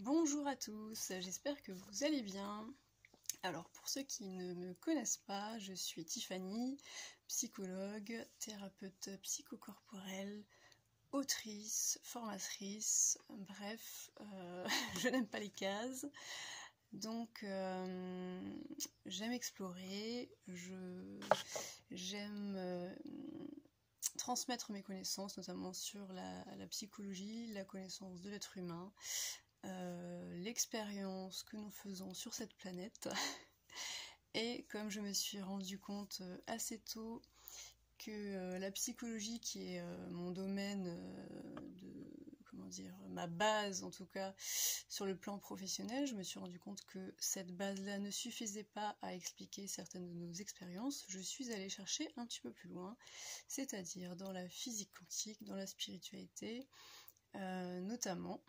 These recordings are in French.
Bonjour à tous, j'espère que vous allez bien. Alors pour ceux qui ne me connaissent pas, je suis Tiffany, psychologue, thérapeute psychocorporelle, autrice, formatrice, bref, je n'aime pas les cases. Donc j'aime explorer, j'aime transmettre mes connaissances, notamment sur la psychologie, la connaissance de l'être humain, l'expérience que nous faisons sur cette planète. Et comme je me suis rendu compte assez tôt que la psychologie, qui est mon domaine ma base en tout cas sur le plan professionnel, je me suis rendu compte que cette base-là ne suffisait pas à expliquer certaines de nos expériences. Je suis allée chercher un petit peu plus loin, c'est-à-dire dans la physique quantique, dans la spiritualité notamment.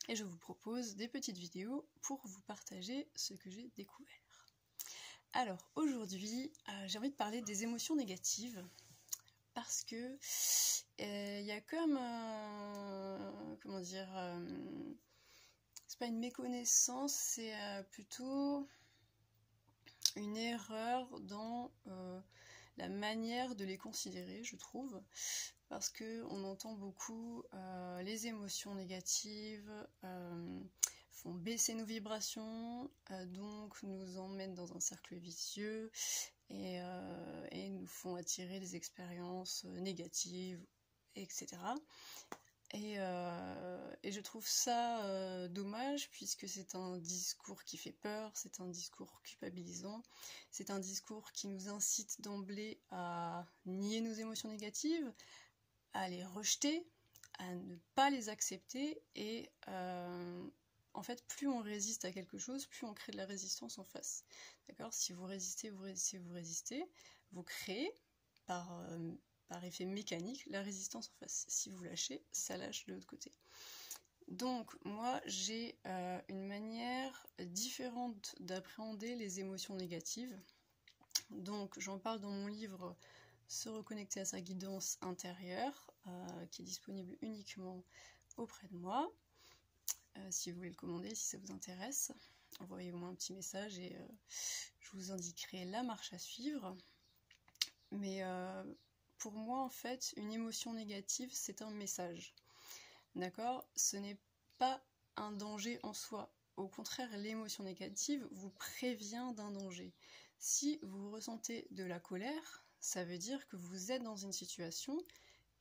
Et je vous propose des petites vidéos pour vous partager ce que j'ai découvert. Alors aujourd'hui, j'ai envie de parler des émotions négatives parce que il y a comme c'est pas une méconnaissance, c'est plutôt une erreur dans la manière de les considérer, je trouve, parce que on entend beaucoup les émotions négatives font baisser nos vibrations, donc nous emmènent dans un cercle vicieux et nous font attirer des expériences négatives, etc. Et je trouve ça dommage, puisque c'est un discours qui fait peur, c'est un discours culpabilisant, c'est un discours qui nous incite d'emblée à nier nos émotions négatives, à les rejeter, à ne pas les accepter, et en fait, plus on résiste à quelque chose, plus on crée de la résistance en face. D'accord ? Si vous résistez, vous créez par effet mécanique la résistance en face. Si vous lâchez, ça lâche de l'autre côté. Donc moi, j'ai une manière différente d'appréhender les émotions négatives. Donc j'en parle dans mon livre Se reconnecter à sa guidance intérieure, qui est disponible uniquement auprès de moi. Si vous voulez le commander, si ça vous intéresse, envoyez-moi un petit message et je vous indiquerai la marche à suivre. Mais pour moi, en fait, une émotion négative, c'est un message. D'accord ? Ce n'est pas un danger en soi. Au contraire, l'émotion négative vous prévient d'un danger. Si vous ressentez de la colère, ça veut dire que vous êtes dans une situation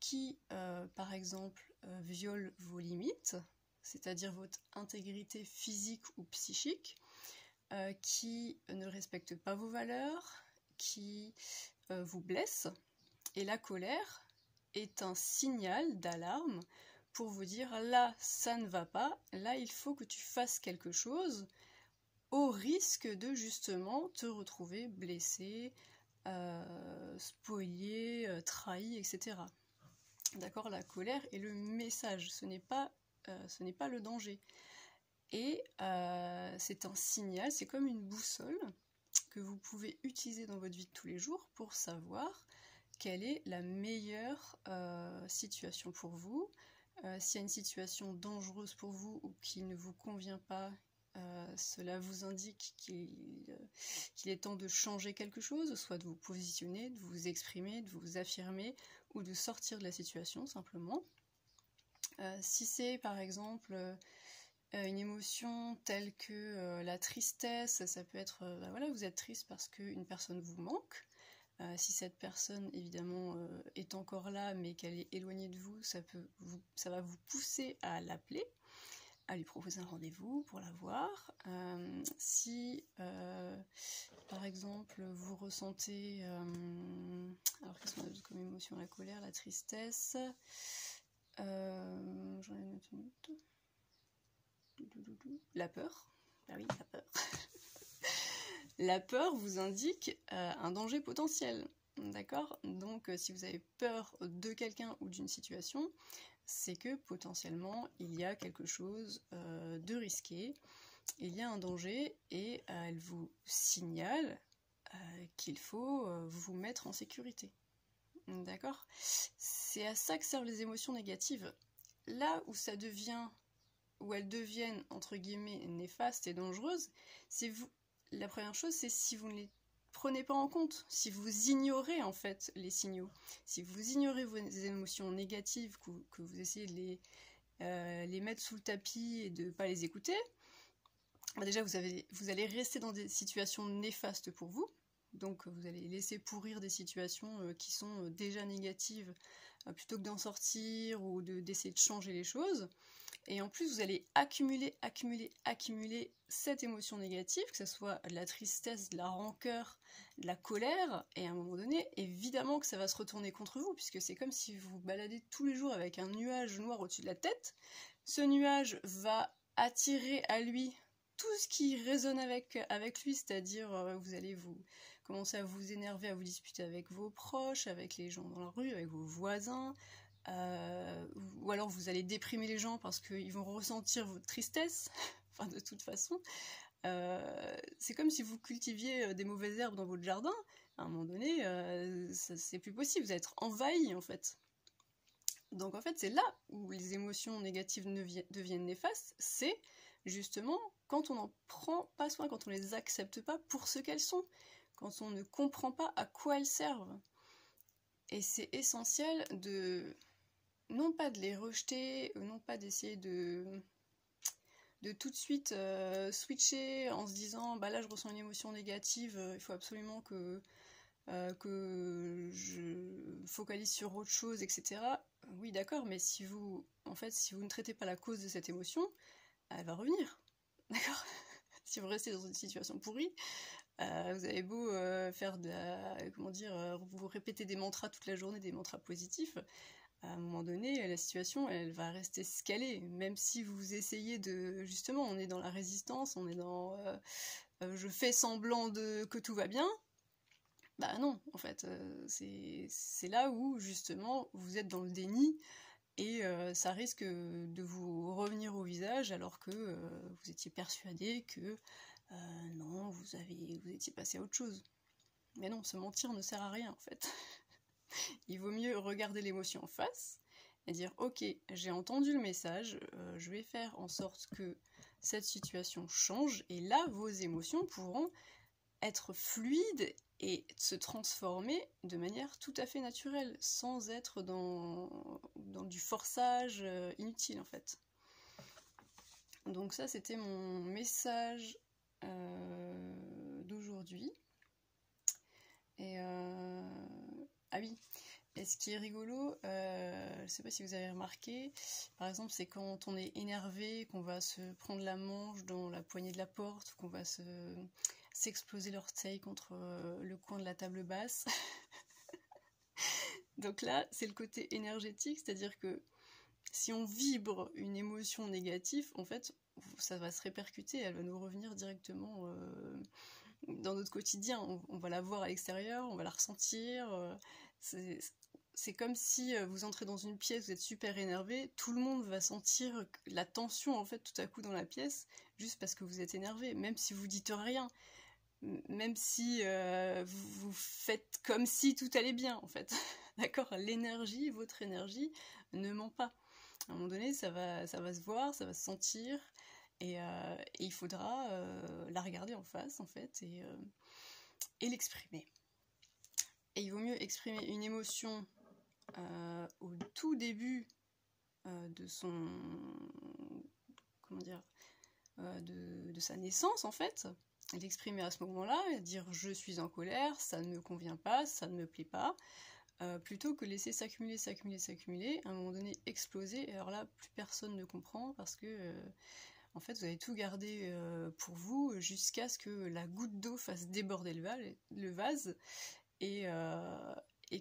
qui, par exemple, viole vos limites, c'est-à-dire votre intégrité physique ou psychique, qui ne respecte pas vos valeurs, qui vous blesse. Et la colère est un signal d'alarme pour vous dire là, ça ne va pas, là, il faut que tu fasses quelque chose, au risque de justement te retrouver blessé, spolié, trahi, etc. D'accord ? La colère est le message, ce n'est pas le danger. Et c'est un signal, c'est comme une boussole que vous pouvez utiliser dans votre vie de tous les jours pour savoir quelle est la meilleure situation pour vous. S'il y a une situation dangereuse pour vous ou qui ne vous convient pas, cela vous indique qu'il est temps de changer quelque chose, soit de vous positionner, de vous exprimer, de vous affirmer, ou de sortir de la situation simplement. Si c'est par exemple une émotion telle que la tristesse, ça peut être, vous êtes triste parce qu'une personne vous manque. Si cette personne évidemment est encore là mais qu'elle est éloignée de vous, ça va vous pousser à l'appeler, à lui proposer un rendez-vous pour la voir. Si par exemple vous ressentez alors qu'est-ce qu'on a comme émotion? La colère, la tristesse, j'en ai une autre. La peur. Ah oui, la peur. La peur vous indique un danger potentiel, d'accord ? Donc si vous avez peur de quelqu'un ou d'une situation, c'est que potentiellement il y a quelque chose de risqué, il y a un danger et elle vous signale qu'il faut vous mettre en sécurité. D'accord ? C'est à ça que servent les émotions négatives. Là où ça devient où elles deviennent, entre guillemets, néfastes et dangereuses, la première chose, c'est si vous ne les prenez pas en compte, si vous ignorez en fait les signaux, si vous ignorez vos émotions négatives, que vous essayez de les mettre sous le tapis et de ne pas les écouter, déjà vous allez rester dans des situations néfastes pour vous, donc vous allez laisser pourrir des situations qui sont déjà négatives, plutôt que d'en sortir ou d'essayer de changer les choses. Et en plus, vous allez accumuler cette émotion négative, que ce soit de la tristesse, de la rancœur, de la colère, et à un moment donné, évidemment que ça va se retourner contre vous, puisque c'est comme si vous vous baladez tous les jours avec un nuage noir au-dessus de la tête. Ce nuage va attirer à lui tout ce qui résonne avec lui, c'est-à-dire vous allez commencer à vous énerver, à vous disputer avec vos proches, avec les gens dans la rue, avec vos voisins, ou alors vous allez déprimer les gens parce qu'ils vont ressentir votre tristesse. Enfin, de toute façon, c'est comme si vous cultiviez des mauvaises herbes dans votre jardin. À un moment donné, c'est plus possible, vous allez être envahi en fait. Donc en fait, c'est là où les émotions négatives deviennent néfastes, c'est justement quand on n'en prend pas soin, quand on les accepte pas pour ce qu'elles sont, quand on ne comprend pas à quoi elles servent. Et c'est essentiel non pas de les rejeter, non pas d'essayer de tout de suite switcher en se disant bah là je ressens une émotion négative, il faut absolument que je focalise sur autre chose, etc. Oui d'accord, mais si vous ne traitez pas la cause de cette émotion, elle va revenir. D'accord. Si vous restez dans une situation pourrie, vous avez beau faire vous répéter des mantras toute la journée, des mantras positifs, à un moment donné, la situation, elle va rester scalée, même si vous essayez justement, on est dans la résistance, on est dans je fais semblant que tout va bien. Bah non, en fait, c'est là où justement vous êtes dans le déni et ça risque de vous revenir au visage alors que vous étiez persuadé que non, vous étiez passé à autre chose. Mais non, se mentir ne sert à rien en fait. Il vaut mieux regarder l'émotion en face et dire ok, j'ai entendu le message, je vais faire en sorte que cette situation change, et là vos émotions pourront être fluides et se transformer de manière tout à fait naturelle, sans être dans du forçage inutile en fait. Donc ça c'était mon message d'aujourd'hui. Et ah oui, et ce qui est rigolo, je sais pas si vous avez remarqué, par exemple c'est quand on est énervé, qu'on va se prendre la manche dans la poignée de la porte, qu'on va s'exploser l'orteil contre le coin de la table basse. Donc là, c'est le côté énergétique, c'est-à-dire que si on vibre une émotion négative, en fait, ça va se répercuter, elle va nous revenir directement dans notre quotidien. On va la voir à l'extérieur, on va la ressentir. C'est comme si vous entrez dans une pièce, vous êtes super énervé, tout le monde va sentir la tension en fait tout à coup dans la pièce, juste parce que vous êtes énervé, même si vous dites rien. Même si vous faites comme si tout allait bien, en fait. D'accord ? L'énergie, votre énergie, ne ment pas. À un moment donné, ça va se voir, ça va se sentir, et il faudra la regarder en face, en fait, et l'exprimer. Et il vaut mieux exprimer une émotion au tout début de son... comment dire ? De sa naissance, en fait, l'exprimer à ce moment-là, et dire je suis en colère, ça ne me convient pas, ça ne me plaît pas, plutôt que laisser s'accumuler, à un moment donné exploser, et alors là plus personne ne comprend parce que en fait vous avez tout gardé pour vous jusqu'à ce que la goutte d'eau fasse déborder le vase et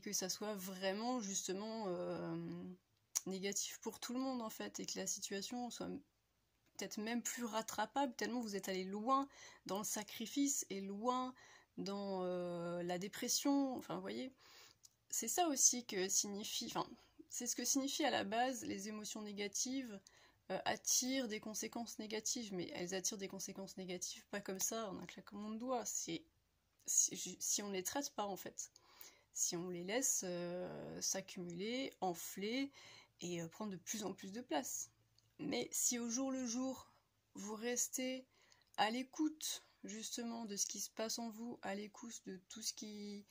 que ça soit vraiment justement négatif pour tout le monde en fait, et que la situation soit peut-être même plus rattrapable, tellement vous êtes allé loin dans le sacrifice et loin dans la dépression. Enfin, vous voyez, c'est ça aussi que signifie, enfin, c'est ce que signifie à la base les émotions négatives attirent des conséquences négatives, mais elles attirent des conséquences négatives pas comme ça, en un claquement de doigts. Si on ne les traite pas, en fait. Si on les laisse s'accumuler, enfler et prendre de plus en plus de place. Mais si au jour le jour, vous restez à l'écoute justement de ce qui se passe en vous, à l'écoute de tout ce qui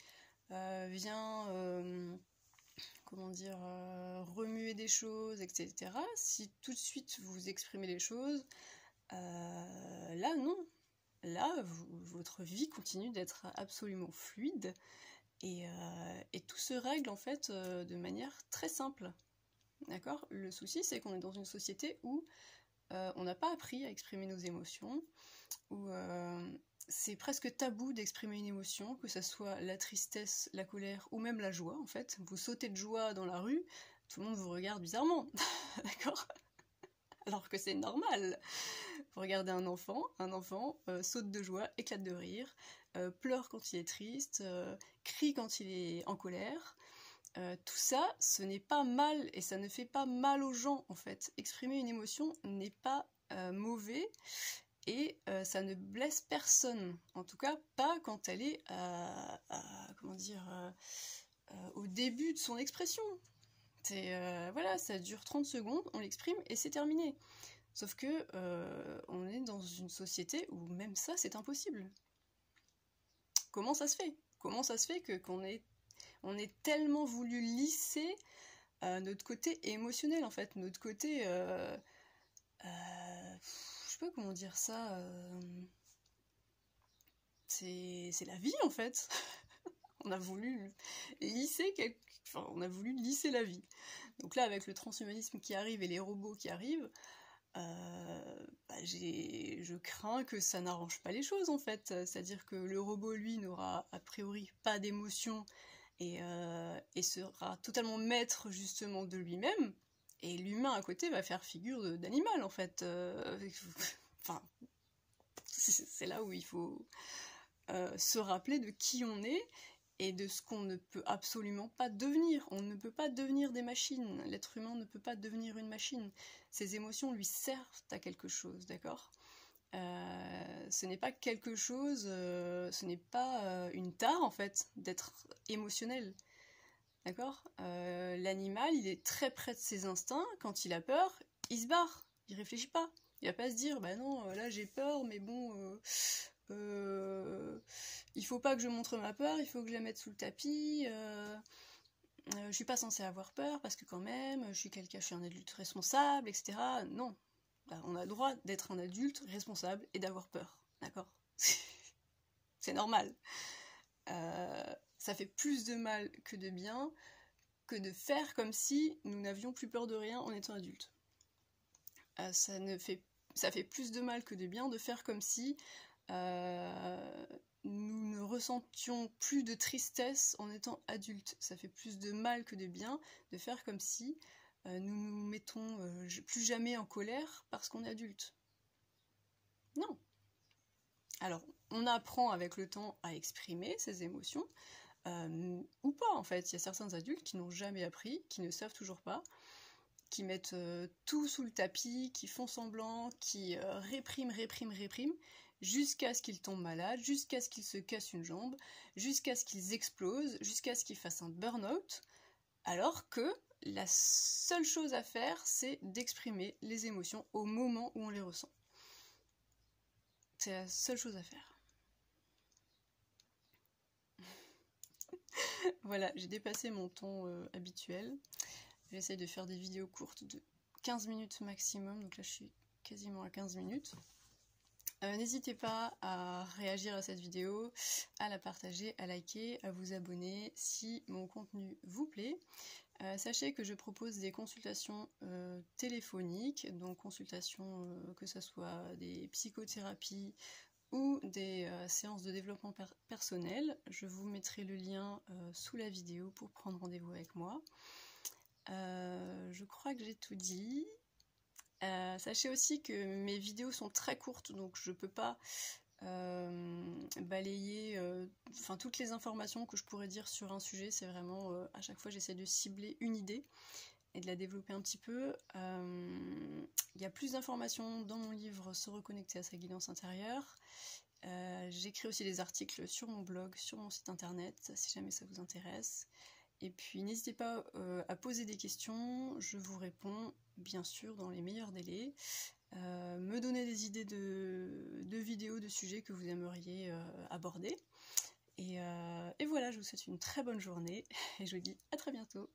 vient, comment dire, remuer des choses, etc. Si tout de suite vous exprimez les choses, là non. Là, votre vie continue d'être absolument fluide et tout se règle en fait de manière très simple. D'accord ? Le souci, c'est qu'on est dans une société où on n'a pas appris à exprimer nos émotions, où c'est presque tabou d'exprimer une émotion, que ce soit la tristesse, la colère ou même la joie en fait. Vous sautez de joie dans la rue, tout le monde vous regarde bizarrement, d'accord ? Alors que c'est normal. Vous regardez un enfant saute de joie, éclate de rire, pleure quand il est triste, crie quand il est en colère. Tout ça, ce n'est pas mal et ça ne fait pas mal aux gens en fait. Exprimer une émotion n'est pas mauvais et ça ne blesse personne. En tout cas, pas quand elle est comment dire, au début de son expression. Voilà, ça dure 30 secondes, on l'exprime et c'est terminé. Sauf que on est dans une société où même ça, c'est impossible. Comment ça se fait ? Comment ça se fait qu'on ait tellement voulu lisser notre côté émotionnel, en fait, notre côté... je sais pas comment dire ça... c'est la vie, en fait. On a voulu lisser on a voulu lisser la vie. Donc là, avec le transhumanisme qui arrive et les robots qui arrivent, je crains que ça n'arrange pas les choses en fait. C'est-à-dire que le robot, lui, n'aura a priori pas d'émotion et sera totalement maître justement de lui-même. Et l'humain à côté va faire figure d'animal en fait. Enfin, c'est là où il faut se rappeler de qui on est et de ce qu'on ne peut absolument pas devenir. On ne peut pas devenir des machines. L'être humain ne peut pas devenir une machine. Ses émotions lui servent à quelque chose, d'accord ? Ce n'est pas quelque chose, ce n'est pas une tare en fait d'être émotionnel, d'accord ? L'animal, il est très près de ses instincts. Quand il a peur, il se barre, il réfléchit pas. Il va pas se dire, bah non, là j'ai peur, mais bon... il faut pas que je montre ma peur, il faut que je la mette sous le tapis, je suis pas censée avoir peur parce que quand même, je suis un adulte responsable, etc. Non, on a le droit d'être un adulte responsable et d'avoir peur, d'accord ? C'est normal. Ça fait plus de mal que de bien que de faire comme si nous n'avions plus peur de rien en étant adulte. Ça fait plus de mal que de bien de faire comme si nous ne ressentions plus de tristesse en étant adultes. Ça fait plus de mal que de bien de faire comme si nous nous mettons plus jamais en colère parce qu'on est adulte. Non. Alors, on apprend avec le temps à exprimer ses émotions, ou pas en fait. Il y a certains adultes qui n'ont jamais appris, qui ne savent toujours pas, qui mettent tout sous le tapis, qui font semblant, qui répriment, jusqu'à ce qu'ils tombent malades, jusqu'à ce qu'ils se cassent une jambe, jusqu'à ce qu'ils explosent, jusqu'à ce qu'ils fassent un burn-out, alors que la seule chose à faire, c'est d'exprimer les émotions au moment où on les ressent. C'est la seule chose à faire. Voilà, j'ai dépassé mon ton habituel. J'essaye de faire des vidéos courtes de 15 minutes maximum, donc là je suis quasiment à 15 minutes. N'hésitez pas à réagir à cette vidéo, à la partager, à liker, à vous abonner si mon contenu vous plaît. Sachez que je propose des consultations téléphoniques, donc consultations que ce soit des psychothérapies ou des séances de développement personnel. Je vous mettrai le lien sous la vidéo pour prendre rendez-vous avec moi. Je crois que j'ai tout dit. Sachez aussi que mes vidéos sont très courtes, donc je peux pas balayer toutes les informations que je pourrais dire sur un sujet. C'est vraiment à chaque fois j'essaie de cibler une idée et de la développer un petit peu. Il y a plus d'informations dans mon livre Se reconnecter à sa guidance intérieure. J'écris aussi des articles sur mon blog, sur mon site internet, si jamais ça vous intéresse. Et puis n'hésitez pas à poser des questions, je vous réponds bien sûr dans les meilleurs délais. Me donner des idées de vidéos, de sujets que vous aimeriez aborder. Et voilà, je vous souhaite une très bonne journée et je vous dis à très bientôt.